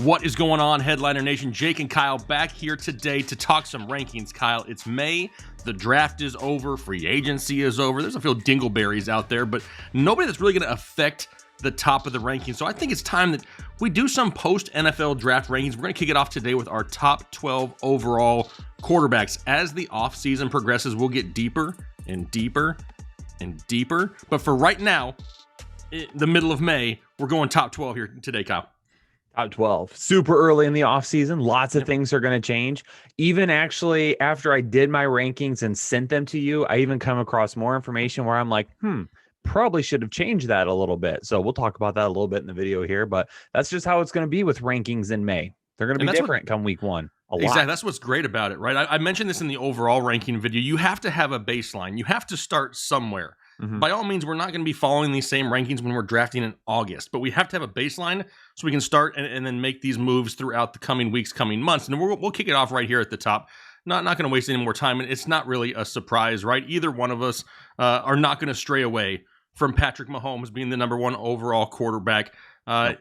What is going on, Headliner Nation? Jake and Kyle back here today to talk some rankings. Kyle, it's May. The draft is over. Free agency is over. There's a few dingleberries out there, but nobody that's really going to affect the top of the rankings. So I think it's time that we do some post-NFL draft rankings. We're going to kick it off today with our top 12 overall quarterbacks. As the offseason progresses, we'll get deeper and deeper and deeper. But for right now, the middle of May, we're going top 12 here today, Kyle. Top 12. Super early in the offseason. Lots of things are going to change. Even actually, after I did my rankings and sent them to you, I even come across more information where I'm like, probably should have changed that a little bit. So we'll talk about that a little bit in the video here, but that's just how it's going to be with rankings in May. They're going to be different come week one. Exactly. That's what's great about it, right? I mentioned this in the overall ranking video. You have to have a baseline. You have to start somewhere. By all means, we're not going to be following these same rankings when we're drafting in August, but we have to have a baseline so we can start and then make these moves throughout the coming weeks, coming months. And we'll kick it off right here at the top. Not going to waste any more time. And it's not really a surprise, right? Either one of us are not going to stray away from Patrick Mahomes being the number one overall quarterback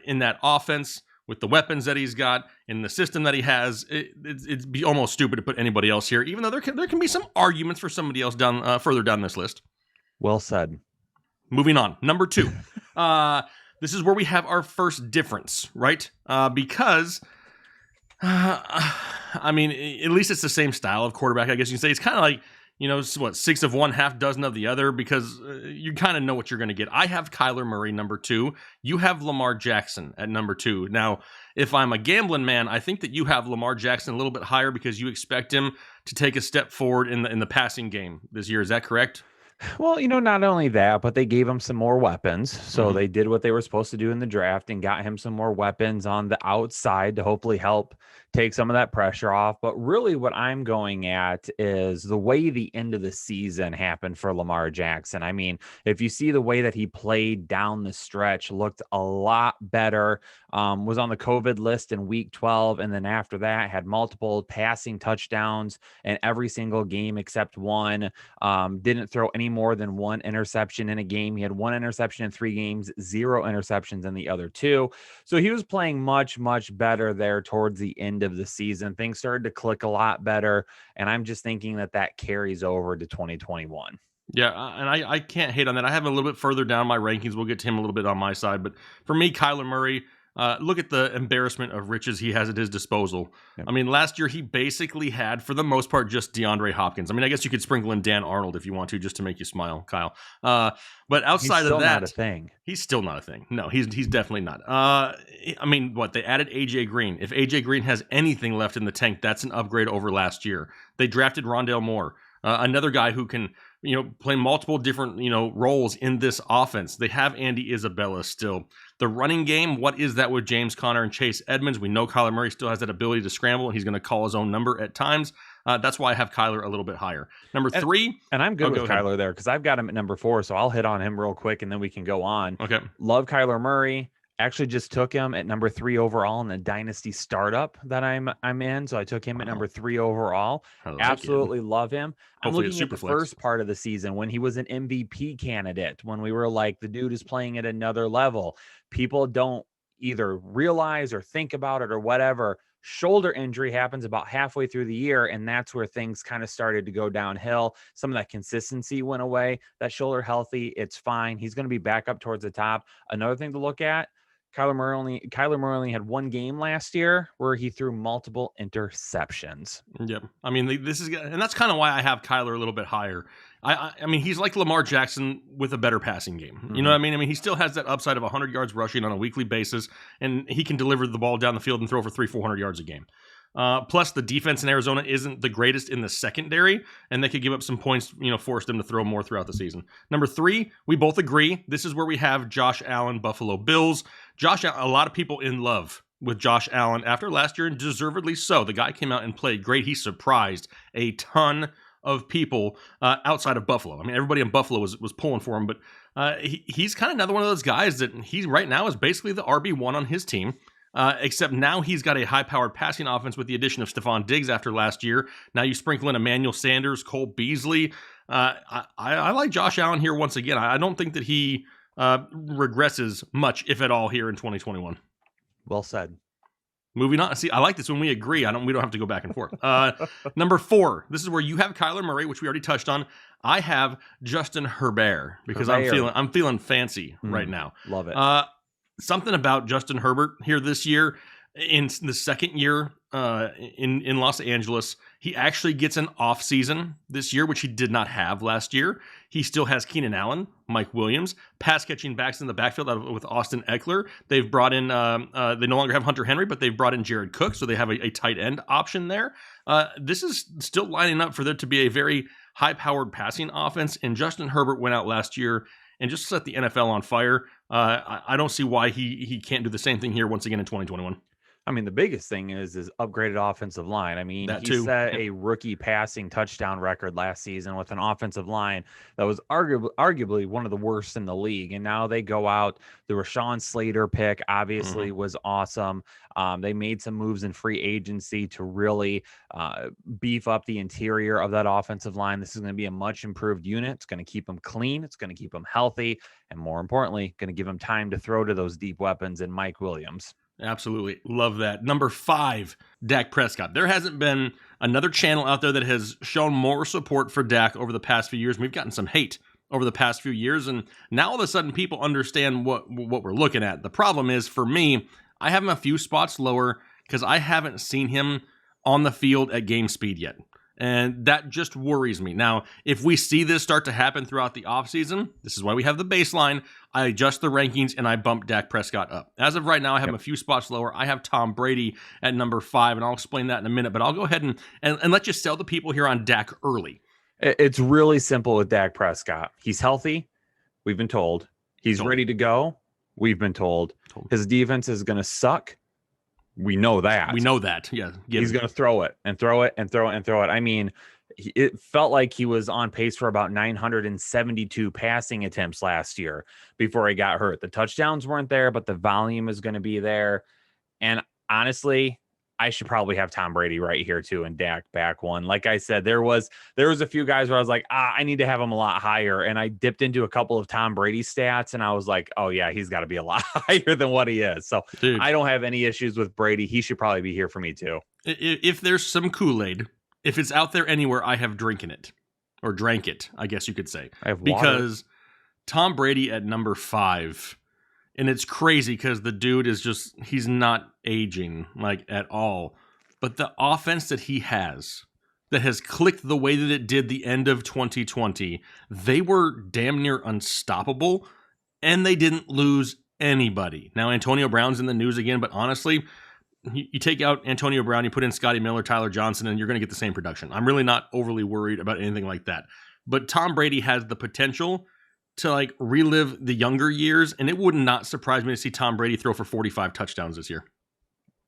in that offense with the weapons that he's got in the system that he has. It'd be almost stupid to put anybody else here, even though there can be some arguments for somebody else down further down this list. Well said. Moving on. Number 2. This is where we have our first difference, right? Because, I mean, at least it's the same style of quarterback, I guess you can say. It's kind of like, what, 6 of one, half dozen of the other, because you kind of know what you're going to get. I have Kyler Murray, number 2. You have Lamar Jackson at number 2. Now, if I'm a gambling man, I think that you have Lamar Jackson a little bit higher because you expect him to take a step forward in the passing game this year. Is that correct? Well, not only that, but they gave him some more weapons. So they did what they were supposed to do in the draft and got him some more weapons on the outside to hopefully help take some of that pressure off. But really what I'm going at is the way the end of the season happened for Lamar Jackson. I mean, if you see the way that he played down the stretch, looked a lot better, was on the COVID list in week 12. And then after that had multiple passing touchdowns in every single game except one. Didn't throw any more than one interception in a game. He had 1 interception in 3 games, 0 interceptions in the other 2. So he was playing much, much better there towards the end of the season. Things started to click a lot better. And I'm just thinking that carries over to 2021. Yeah, and I can't hate on that. I have him a little bit further down my rankings. We'll get to him a little bit on my side. But for me, Kyler Murray, look at the embarrassment of riches he has at his disposal. Yep. I mean, last year he basically had, for the most part, just DeAndre Hopkins. I mean, I guess you could sprinkle in Dan Arnold if you want to, just to make you smile, Kyle. But outside of that, not a thing. He's still not a thing. No, he's definitely not. I mean, they added AJ Green. If AJ Green has anything left in the tank, that's an upgrade over last year. They drafted Rondale Moore, another guy who can play multiple different, roles in this offense. They have Andy Isabella still. The running game, what is that with James Conner and Chase Edmonds? We know Kyler Murray still has that ability to scramble, and he's going to call his own number at times. That's why I have Kyler a little bit higher. Number 3. And I'm good with Kyler there because I've got him at number 4, so I'll hit on him real quick, and then we can go on. Okay. Love Kyler Murray. Actually just took him at number 3 overall in the dynasty startup that I'm in. So I took him at number 3 overall. Absolutely love him. Hopefully I'm looking at the first part of the season when he was an MVP candidate, when we were like, the dude is playing at another level. People don't either realize or think about it or whatever. Shoulder injury happens about halfway through the year, and that's where things kind of started to go downhill. Some of that consistency went away. That shoulder healthy, it's fine. He's going to be back up towards the top. Another thing to look at, Kyler Murray only had 1 game last year where he threw multiple interceptions. Yep. I mean, and that's kind of why I have Kyler a little bit higher. I mean, he's like Lamar Jackson with a better passing game. You know what I mean? I mean, he still has that upside of 100 yards rushing on a weekly basis, and he can deliver the ball down the field and throw for 300-400 yards a game. Plus, the defense in Arizona isn't the greatest in the secondary, and they could give up some points, force them to throw more throughout the season. Number 3, we both agree. This is where we have Josh Allen, Buffalo Bills. A lot of people in love with Josh Allen after last year, and deservedly so. The guy came out and played great. He surprised a ton of people outside of Buffalo. I mean, everybody in Buffalo was pulling for him, but he's kind of another one of those guys that he right now is basically the RB1 on his team. Except now he's got a high-powered passing offense with the addition of Stephon Diggs after last year. Now you sprinkle in Emmanuel Sanders, Cole Beasley. I like Josh Allen here once again. I don't think that he regresses much, if at all, here in 2021. Well said. Moving on. See, I like this when we agree. We don't have to go back and forth. Number 4. This is where you have Kyler Murray, which we already touched on. I have Justin Herbert because I'm feeling fancy right now. Love it. Something about Justin Herbert here this year, in the second year in Los Angeles, he actually gets an off season this year, which he did not have last year. He still has Keenan Allen, Mike Williams, pass catching backs in the backfield with Austin Eckler. They've brought in, they no longer have Hunter Henry, but they've brought in Jared Cook, so they have a tight end option there. This is still lining up for there to be a very high-powered passing offense, and Justin Herbert went out last year and just set the NFL on fire. I don't see why he can't do the same thing here once again in 2021. I mean, the biggest thing is upgraded offensive line. I mean, he set a rookie passing touchdown record last season with an offensive line that was arguably one of the worst in the league. And now they go out. The Rashawn Slater pick obviously was awesome. They made some moves in free agency to really beef up the interior of that offensive line. This is going to be a much improved unit. It's going to keep them clean. It's going to keep them healthy. And more importantly, going to give them time to throw to those deep weapons in Mike Williams. Absolutely. Love that. Number 5, Dak Prescott. There hasn't been another channel out there that has shown more support for Dak over the past few years. We've gotten some hate over the past few years, and now all of a sudden people understand what we're looking at. The problem is, for me, I have him a few spots lower because I haven't seen him on the field at game speed yet. And that just worries me. Now, if we see this start to happen throughout the offseason, this is why we have the baseline. I adjust the rankings and I bump Dak Prescott up. As of right now, I have him a few spots lower. I have Tom Brady at number 5, and I'll explain that in a minute. But I'll go ahead and let you sell the people here on Dak early. It's really simple with Dak Prescott. He's healthy. We've been told. He's ready to go. We've been told. His defense is going to suck. We know that. Yeah. He's going to throw it and throw it and throw it and throw it. I mean, it felt like he was on pace for about 972 passing attempts last year before he got hurt. The touchdowns weren't there, but the volume is going to be there. And honestly, I should probably have Tom Brady right here too, and Dak back one. Like I said, there was a few guys where I was like, I need to have him a lot higher. And I dipped into a couple of Tom Brady stats and I was like, oh yeah, he's got to be a lot higher than what he is. So dude, I don't have any issues with Brady. He should probably be here for me too. If there's some Kool-Aid, if it's out there anywhere, I have drank it, I guess you could say. I have water. Because Tom Brady at number 5, and it's crazy because the dude is he's not aging like at all. But the offense that he has that has clicked the way that it did the end of 2020, they were damn near unstoppable, and they didn't lose anybody. Now, Antonio Brown's in the news again, but honestly, you take out Antonio Brown, you put in Scotty Miller, Tyler Johnson, and you're going to get the same production. I'm really not overly worried about anything like that. But Tom Brady has the potential to relive the younger years, and it would not surprise me to see Tom Brady throw for 45 touchdowns this year.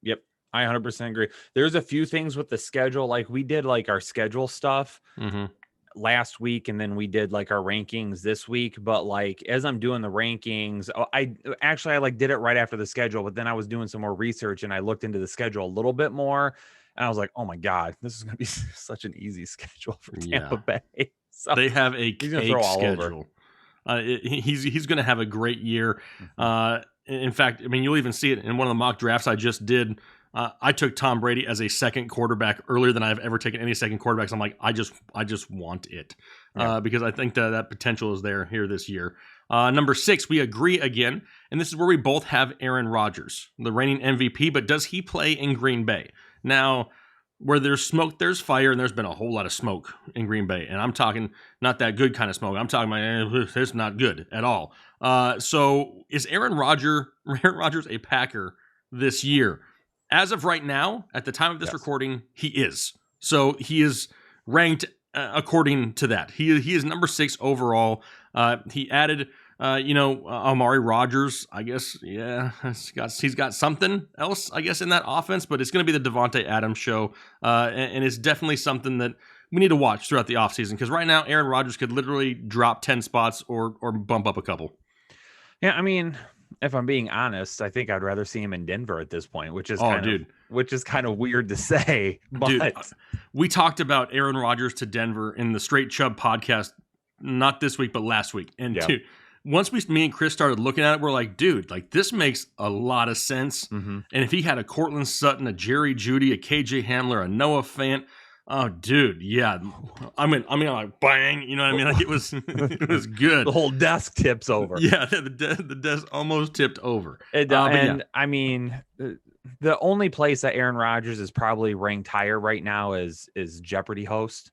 Yep, I 100% agree. There's a few things with the schedule, we did our schedule stuff last week, and then we did our rankings this week. But as I'm doing the rankings, I did it right after the schedule, but then I was doing some more research and I looked into the schedule a little bit more, and I was like, oh my God, this is going to be such an easy schedule for Tampa Bay. So they have a cake schedule. He's going to have a great year. In fact, I mean, you'll even see it in one of the mock drafts I just did. I took Tom Brady as a second quarterback earlier than I've ever taken any second quarterbacks. I'm like, I just want it because I think that potential is there here this year. Number 6, we agree again, and this is where we both have Aaron Rodgers, the reigning MVP. But does he play in Green Bay? Now, where there's smoke, there's fire, and there's been a whole lot of smoke in Green Bay. And I'm talking not that good kind of smoke. I'm talking about it's not good at all. So is Aaron Rodgers a Packer this year? As of right now, at the time of this recording, he is. So he is ranked according to that. He is number 6 overall. He added Amari Rodgers, I guess. Yeah, he's got something else, I guess, in that offense, but it's going to be the Devontae Adams show. And it's definitely something that we need to watch throughout the offseason, because right now Aaron Rodgers could literally drop 10 spots or bump up a couple. Yeah, I mean, if I'm being honest, I think I'd rather see him in Denver at this point, which is kind of weird to say. But dude, we talked about Aaron Rodgers to Denver in the Straight Chubb podcast, not this week, but last week. And dude, once me and Chris started looking at it, we're like, dude, like this makes a lot of sense. Mm-hmm. And if he had a Cortland Sutton, a Jerry Jeudy, a KJ Hamler, a Noah Fant, oh, dude, yeah. I mean, like bang, you know what I mean? Like it was, it was good. The whole desk tips over. Yeah, the desk almost tipped over. And yeah. I mean, the only place that Aaron Rodgers is probably ranked higher right now is Jeopardy host.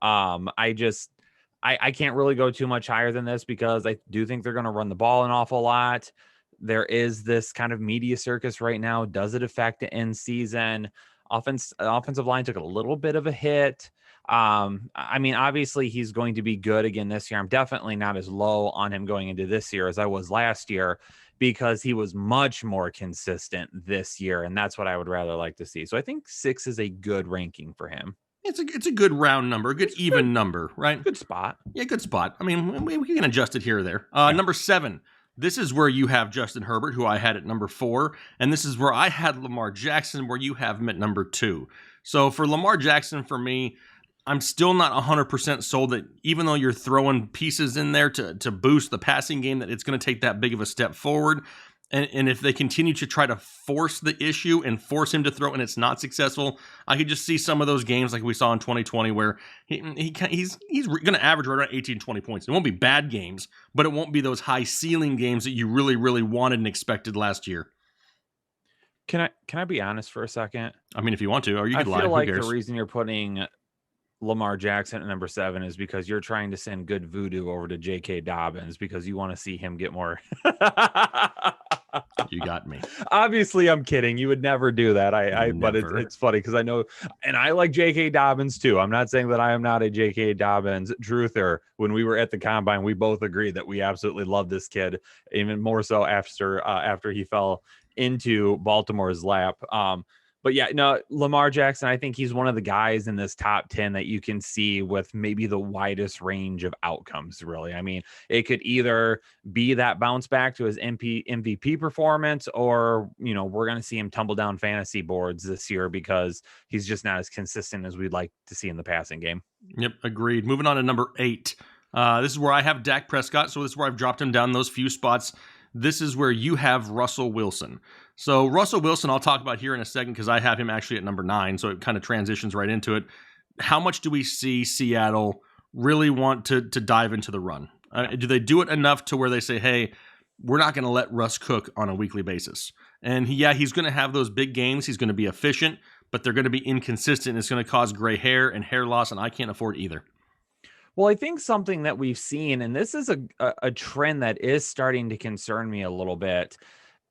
I can't really go too much higher than this because I do think they're going to run the ball an awful lot. There is this kind of media circus right now. Does it affect the end season? Offensive line took a little bit of a hit. I mean, obviously he's going to be good again this year. I'm definitely not as low on him going into this year as I was last year because he was much more consistent this year. And that's what I would rather like to see. So I think 6 is a good ranking for him. It's a good round number, a good even number, right? Good spot. Yeah, good spot. I mean, we can adjust it here or there. Yeah. Number 7. This is where you have Justin Herbert, who I had at number 4. And this is where I had Lamar Jackson, where you have him at number 2. So for Lamar Jackson, for me, I'm still not 100% sold that even though you're throwing pieces in there to boost the passing game, that it's going to take that big of a step forward. And if they continue to try to force the issue and force him to throw and it's not successful, I could just see some of those games like we saw in 2020 where he's going to average right around 18, 20 points. It won't be bad games, but it won't be those high ceiling games that you really, really wanted and expected last year. Can I be honest for a second? I mean, if you want to, or you could lie. I feel like Who cares? the reason you're putting Lamar Jackson at number 7 is because you're trying to send good voodoo over to J.K. Dobbins because you want to see him get more. You got me. Obviously, I'm kidding. You would never do that. But it's funny because I know, and I like J.K. Dobbins too. I'm not saying that I am not a J.K. Dobbins truther. When we were at the combine, we both agreed that we absolutely love this kid, even more so after he fell into Baltimore's lap. But yeah, no, Lamar Jackson, I think he's one of the guys in this top 10 that you can see with maybe the widest range of outcomes, really. I mean, it could either be that bounce back to his MVP performance, or, you know, we're going to see him tumble down fantasy boards this year because he's just not as consistent as we'd like to see in the passing game. Yep, agreed. Moving on to number 8. This is where I have Dak Prescott, so this is where I've dropped him down those few spots. This is where you have Russell Wilson. So Russell Wilson, I'll talk about here in a second because I have him actually at number 9, so it kind of transitions right into it. How much do we see Seattle really want to dive into the run? Do they do it enough to where they say, hey, we're not going to let Russ cook on a weekly basis? And he's going to have those big games. He's going to be efficient, but they're going to be inconsistent. It's going to cause gray hair and hair loss, and I can't afford either. Well, I think something that we've seen, and this is a trend that is starting to concern me a little bit,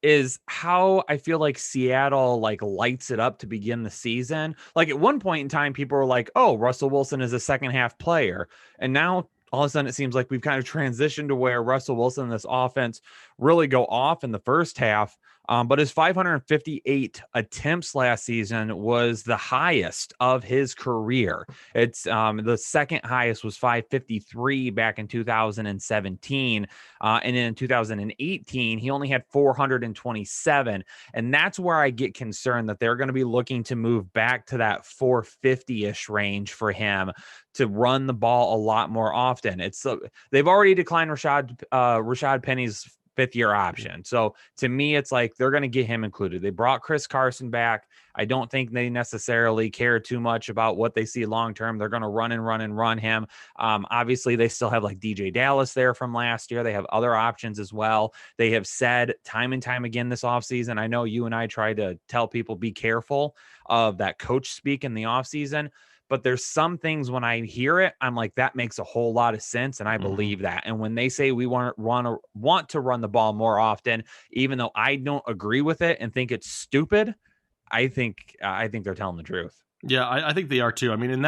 is how I feel like Seattle lights it up to begin the season. Like at one point in time, people were like, oh, Russell Wilson is a second half player. And now all of a sudden it seems like we've kind of transitioned to where Russell Wilson and this offense really go off in the first half. But his 558 attempts last season was the highest of his career. It's the second highest was 553 back in 2017. And then in 2018, he only had 427. And that's where I get concerned that they're going to be looking to move back to that 450-ish range for him to run the ball a lot more often. They've already declined Rashad Penny's 5th-year option. So to me, it's like they're going to get him included. They brought Chris Carson back. I don't think they necessarily care too much about what they see long-term. They're going to run him. Obviously, they still have like DJ Dallas there from last year. They have other options as well. They have said time and time again this offseason, I know you and I try to tell people be careful of that coach speak in the offseason. But there's some things when I hear it, I'm like, that makes a whole lot of sense. And I believe that. And when they say we want to run the ball more often, even though I don't agree with it and think it's stupid, I think they're telling the truth. Yeah, I think they are too. I mean,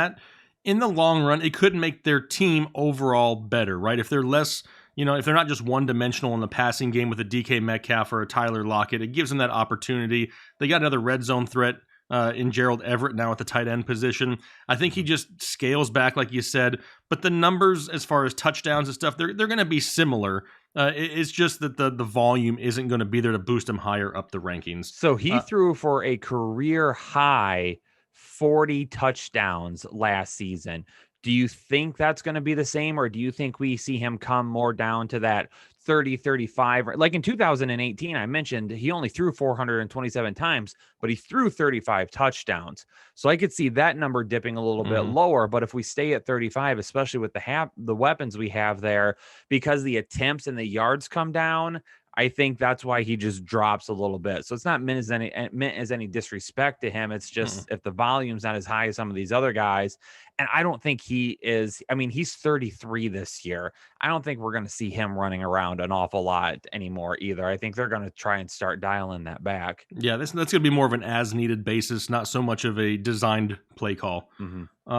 in the long run, it could make their team overall better, right? If they're less, if they're not just one dimensional in the passing game with a DK Metcalf or a Tyler Lockett, it gives them that opportunity. They got another red zone threat in Gerald Everett now at the tight end position. I think he just scales back, like you said, but the numbers as far as touchdowns and stuff, they're going to be similar. It's just that the volume isn't going to be there to boost him higher up the rankings. So he threw for a career high 40 touchdowns last season. Do you think that's going to be the same, or do you think we see him come more down to that 30, 35? Like in 2018, I mentioned he only threw 427 times, but he threw 35 touchdowns. So I could see that number dipping a little bit lower. But if we stay at 35, especially with the weapons we have there, because the attempts and the yards come down, I think that's why he just drops a little bit. So it's not meant as any disrespect to him. It's just if the volume's not as high as some of these other guys, and I don't think he is. I mean, he's 33 this year. I don't think we're going to see him running around an awful lot anymore either. I think they're going to try and start dialing that back. Yeah, that's going to be more of an as-needed basis, not so much of a designed play call.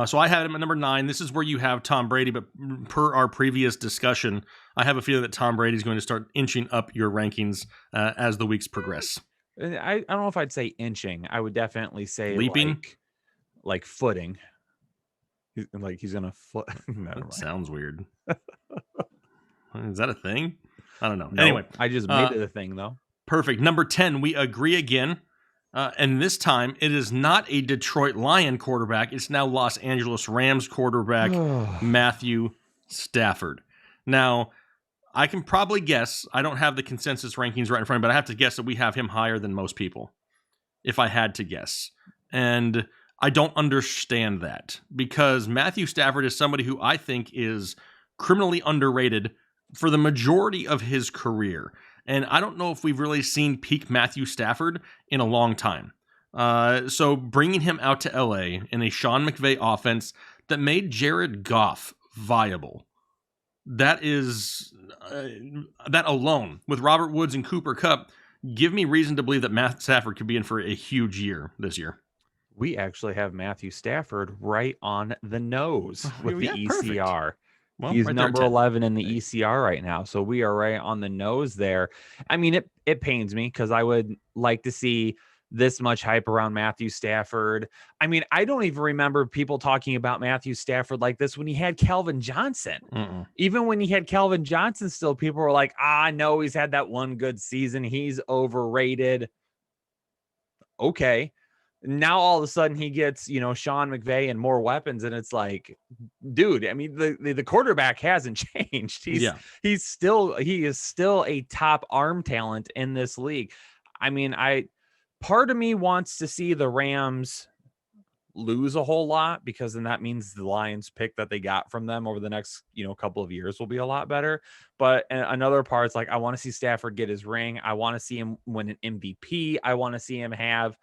So I had him at number 9. This is where you have Tom Brady, but per our previous discussion, I have a feeling that Tom Brady is going to start inching up your rankings as the weeks progress. I don't know if I'd say inching. I would definitely say leaping, like footing. He's gonna foot. Sounds weird. Is that a thing? I don't know. No, anyway, I just made it a thing though. Perfect. Number 10, we agree again. And this time, it is not a Detroit Lion quarterback. It's now Los Angeles Rams quarterback, Matthew Stafford. Now, I can probably guess, I don't have the consensus rankings right in front of me, but I have to guess that we have him higher than most people, if I had to guess. And I don't understand that, because Matthew Stafford is somebody who I think is criminally underrated for the majority of his career. And I don't know if we've really seen peak Matthew Stafford in a long time. So bringing him out to LA in a Sean McVay offense that made Jared Goff viable, that alone, with Robert Woods and Cooper Kupp, give me reason to believe that Matt Stafford could be in for a huge year this year. We actually have Matthew Stafford right on the nose with the ECR. Perfect. Well, he's right number 11 in the ECR right now. So we are right on the nose there. I mean, it pains me because I would like to see this much hype around Matthew Stafford. I mean, I don't even remember people talking about Matthew Stafford like this when he had Calvin Johnson. Even when he had Calvin Johnson, still people were like, no, he's had that one good season. He's overrated. Okay. Now all of a sudden he gets, Sean McVay and more weapons, and it's like, dude, I mean, the quarterback hasn't changed. He is still a top arm talent in this league. I mean, part of me wants to see the Rams lose a whole lot, because then that means the Lions pick that they got from them over the next, couple of years will be a lot better. But another part's like, I want to see Stafford get his ring. I want to see him win an MVP. I want to see him have,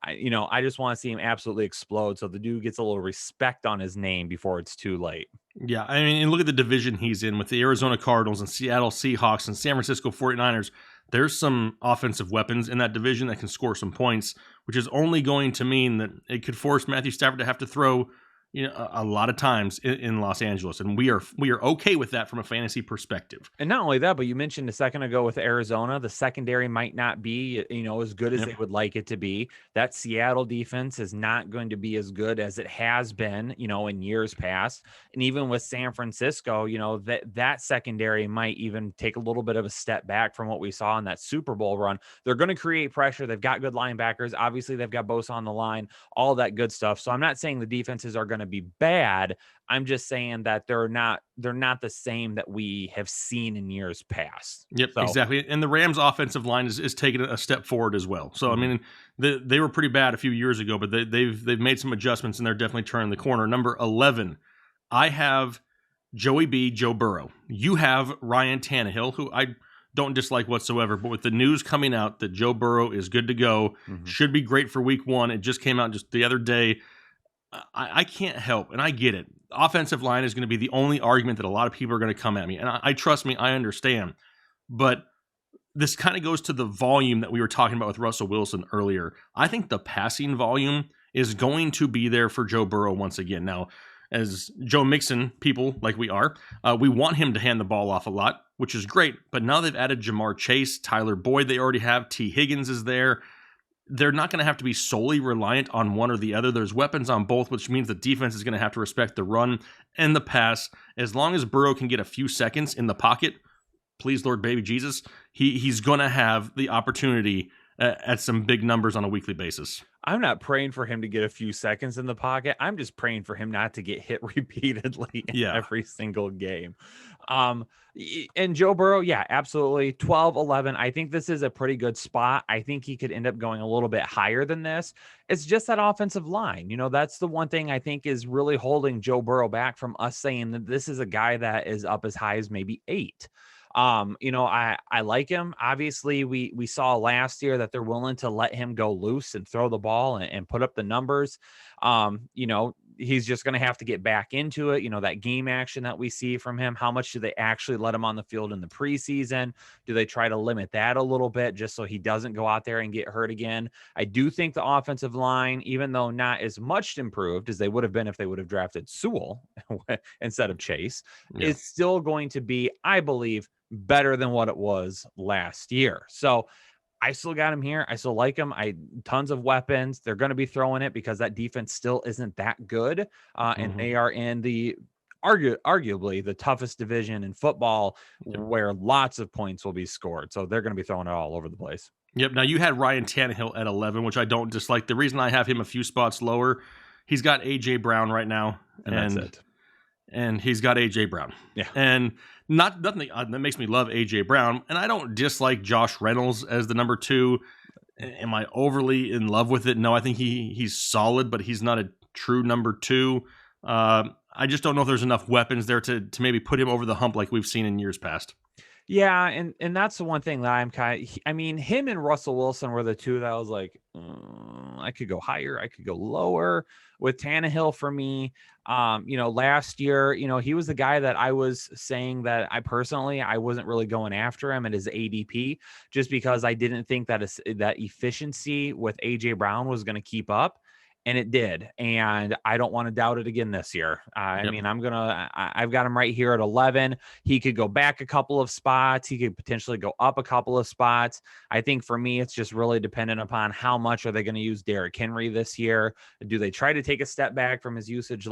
I just want to see him absolutely explode, so the dude gets a little respect on his name before it's too late. Yeah, I mean, and look at the division he's in with the Arizona Cardinals and Seattle Seahawks and San Francisco 49ers. There's some offensive weapons in that division that can score some points, which is only going to mean that it could force Matthew Stafford to have to throw a lot of times in Los Angeles, and we are okay with that from a fantasy perspective. And not only that, but you mentioned a second ago with Arizona, the secondary might not be as good as they would like it to be. That Seattle defense is not going to be as good as it has been, in years past. And even with San Francisco, that secondary might even take a little bit of a step back from what we saw in that Super Bowl run. They're going to create pressure. They've got good linebackers. Obviously, they've got Bosa on the line, all that good stuff. So I'm not saying the defenses are going to be bad. I'm just saying that they're not the same that we have seen in years past. Yep, exactly. And the Rams offensive line is taking a step forward as well. So I mean, they were pretty bad a few years ago, but they've made some adjustments, and they're definitely turning the corner. Number 11, I have Joey B, Joe Burrow. You have Ryan Tannehill, who I don't dislike whatsoever, but with the news coming out that Joe Burrow is good to go, should be great for week 1. It just came out just the other day. I can't help, and I get it. Offensive line is going to be the only argument that a lot of people are going to come at me, and I trust me, I understand. But this kind of goes to the volume that we were talking about with Russell Wilson earlier. I think the passing volume is going to be there for Joe Burrow once again. Now, as Joe Mixon people like we are, we want him to hand the ball off a lot, which is great. But now they've added Jamar Chase, Tyler Boyd they already have, T. Higgins is there. They're not going to have to be solely reliant on one or the other. There's weapons on both, which means the defense is going to have to respect the run and the pass. As long as Burrow can get a few seconds in the pocket, please, Lord baby Jesus, he's going to have the opportunity at some big numbers on a weekly basis. I'm not praying for him to get a few seconds in the pocket. I'm just praying for him not to get hit repeatedly in Yeah. every single game. And Joe Burrow, yeah, absolutely. 12, 11. I think this is a pretty good spot. I think he could end up going a little bit higher than this. It's just that offensive line. That's the one thing I think is really holding Joe Burrow back from us saying that this is a guy that is up as high as maybe 8. I like him. Obviously, we saw last year that they're willing to let him go loose and throw the ball and put up the numbers. He's just going to have to get back into it. That game action that we see from him, how much do they actually let him on the field in the preseason? Do they try to limit that a little bit just so he doesn't go out there and get hurt again? I do think the offensive line, even though not as much improved as they would have been if they would have drafted Sewell instead of Chase, is still going to be, I believe, better than what it was last year. So I still got him here. I still like him. Tons of weapons. They're going to be throwing it because that defense still isn't that good. And they are in the arguably the toughest division in football where lots of points will be scored. So they're going to be throwing it all over the place. Yep. Now you had Ryan Tannehill at 11, which I don't dislike. The reason I have him a few spots lower, he's got AJ Brown right now. And that's it. And he's got AJ Brown. Yeah. And nothing that makes me love AJ Brown. And I don't dislike Josh Reynolds as the number 2. Am I overly in love with it? No, I think he's solid, but he's not a true number 2. I just don't know if there's enough weapons there to maybe put him over the hump like we've seen in years past. Yeah, and that's the one thing that I'm him and Russell Wilson were the two that I was like, I could go higher, I could go lower. With Tannehill for me, last year, he was the guy that I was saying that I wasn't really going after him at his ADP just because I didn't think that that efficiency with AJ Brown was going to keep up. And it did. And I don't want to doubt it again this year. I mean, I've got him right here at 11. He could go back a couple of spots. He could potentially go up a couple of spots. I think for me, it's just really dependent upon how much are they going to use Derrick Henry this year? Do they try to take a step back from his usage?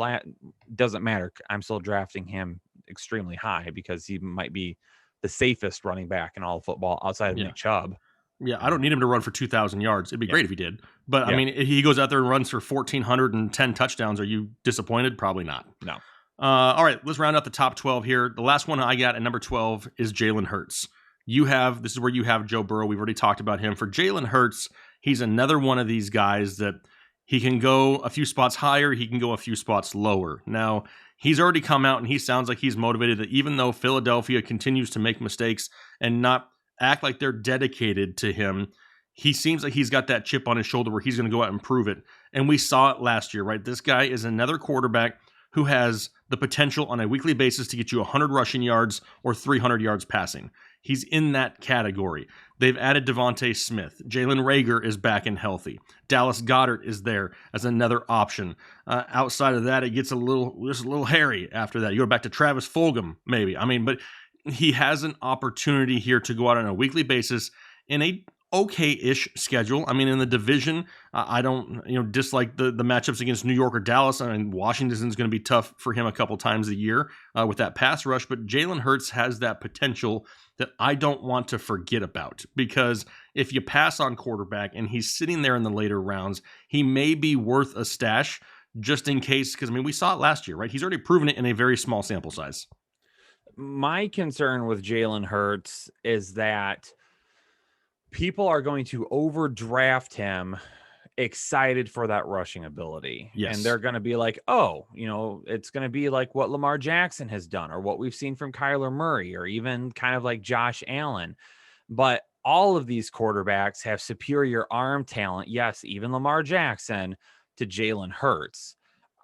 Doesn't matter. I'm still drafting him extremely high because he might be the safest running back in all of football outside of Nick Chubb. Yeah, I don't need him to run for 2,000 yards. It'd be great if he did. But, I mean, if he goes out there and runs for 1,410 touchdowns, are you disappointed? Probably not. No. All right, let's round out the top 12 here. The last one I got at number 12 is Jalen Hurts. This is where you have Joe Burrow. We've already talked about him. For Jalen Hurts, he's another one of these guys that he can go a few spots higher. He can go a few spots lower. Now, he's already come out and he sounds like he's motivated that even though Philadelphia continues to make mistakes and not act like they're dedicated to him, he seems like he's got that chip on his shoulder where he's going to go out and prove it. And we saw it last year, right? This guy is another quarterback who has the potential on a weekly basis to get you 100 rushing yards or 300 yards passing. He's in that category. They've added Devontae Smith. Jalen Reagor is back and healthy. Dallas Goedert is there as another option. Outside of that, it gets a little hairy after that. You go back to Travis Fulgham, maybe. I mean, but he has an opportunity here to go out on a weekly basis in a okay-ish schedule. I mean, in the division, I don't dislike the matchups against New York or Dallas. I mean, Washington's going to be tough for him a couple times a year with that pass rush, but Jalen Hurts has that potential that I don't want to forget about, because if you pass on quarterback and he's sitting there in the later rounds, he may be worth a stash just in case, because I mean, we saw it last year, right? He's already proven it in a very small sample size. My concern with Jalen Hurts is that people are going to overdraft him excited for that rushing ability. Yes. And they're going to be like, oh, it's going to be like what Lamar Jackson has done or what we've seen from Kyler Murray or even kind of like Josh Allen. But all of these quarterbacks have superior arm talent. Yes, even Lamar Jackson to Jalen Hurts.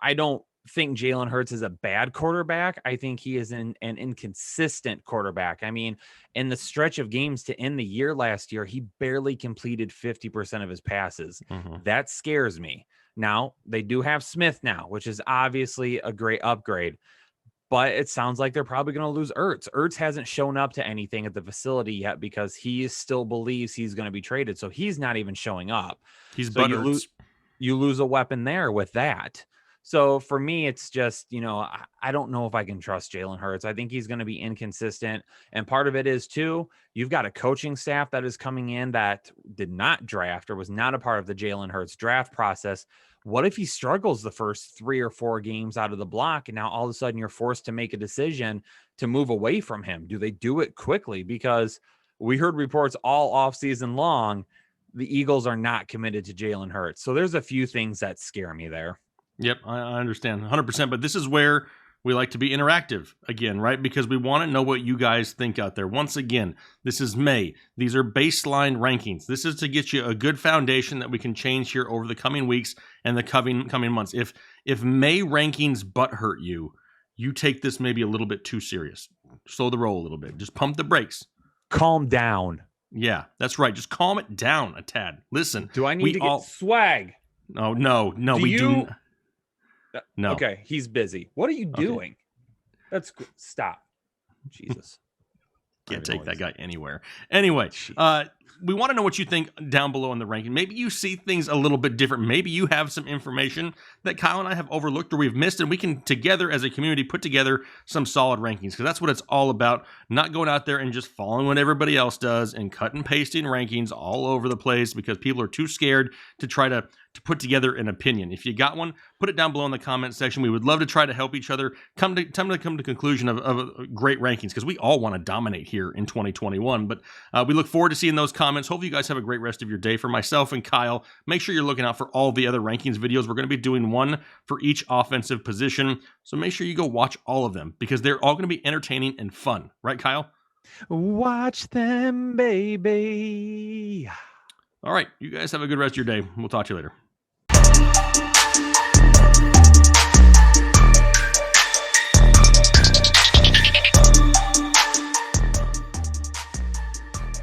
I don't think Jalen Hurts is a bad quarterback. I think he is an inconsistent quarterback. I mean, in the stretch of games to end the year last year, he barely completed 50% of his passes. Mm-hmm. That scares me. Now, they do have Smith now, which is obviously a great upgrade, but it sounds like they're probably going to lose Ertz. Ertz hasn't shown up to anything at the facility yet because he still believes he's going to be traded. So he's not even showing up. He's so you lose a weapon there with that. So for me, it's just, I don't know if I can trust Jalen Hurts. I think he's going to be inconsistent. And part of it is, too, you've got a coaching staff that is coming in that did not draft or was not a part of the Jalen Hurts draft process. What if he struggles the first 3 or 4 games out of the block, and now all of a sudden you're forced to make a decision to move away from him? Do they do it quickly? Because we heard reports all offseason long, the Eagles are not committed to Jalen Hurts. So there's a few things that scare me there. Yep, I understand 100%. But this is where we like to be interactive again, right? Because we want to know what you guys think out there. Once again, this is May. These are baseline rankings. This is to get you a good foundation that we can change here over the coming weeks and the coming months. If May rankings butt hurt you, you take this maybe a little bit too serious. Slow the roll a little bit. Just pump the brakes. Calm down. Yeah, that's right. Just calm it down a tad. Listen. Do I need to get swag? No, we do. No. Okay, he's busy. What are you doing? That's stop. Jesus. Can't take that guy anywhere. Anyway, we want to know what you think down below in the ranking. Maybe you see things a little bit different. Maybe you have some information that Kyle and I have overlooked or we've missed, and we can together as a community put together some solid rankings, because that's what it's all about. Not going out there and just following what everybody else does and cut and pasting rankings all over the place because people are too scared to try to put together an opinion. If you got one, put it down below in the comment section. We would love to try to help each other come to the conclusion of great rankings, because we all want to dominate here in 2021. But we look forward to seeing those comments. Hopefully you guys have a great rest of your day. For myself and Kyle, make sure you're looking out for all the other rankings videos. We're going to be doing one for each offensive position. So make sure you go watch all of them, because they're all going to be entertaining and fun. Right, Kyle? Watch them, baby. All right. You guys have a good rest of your day. We'll talk to you later.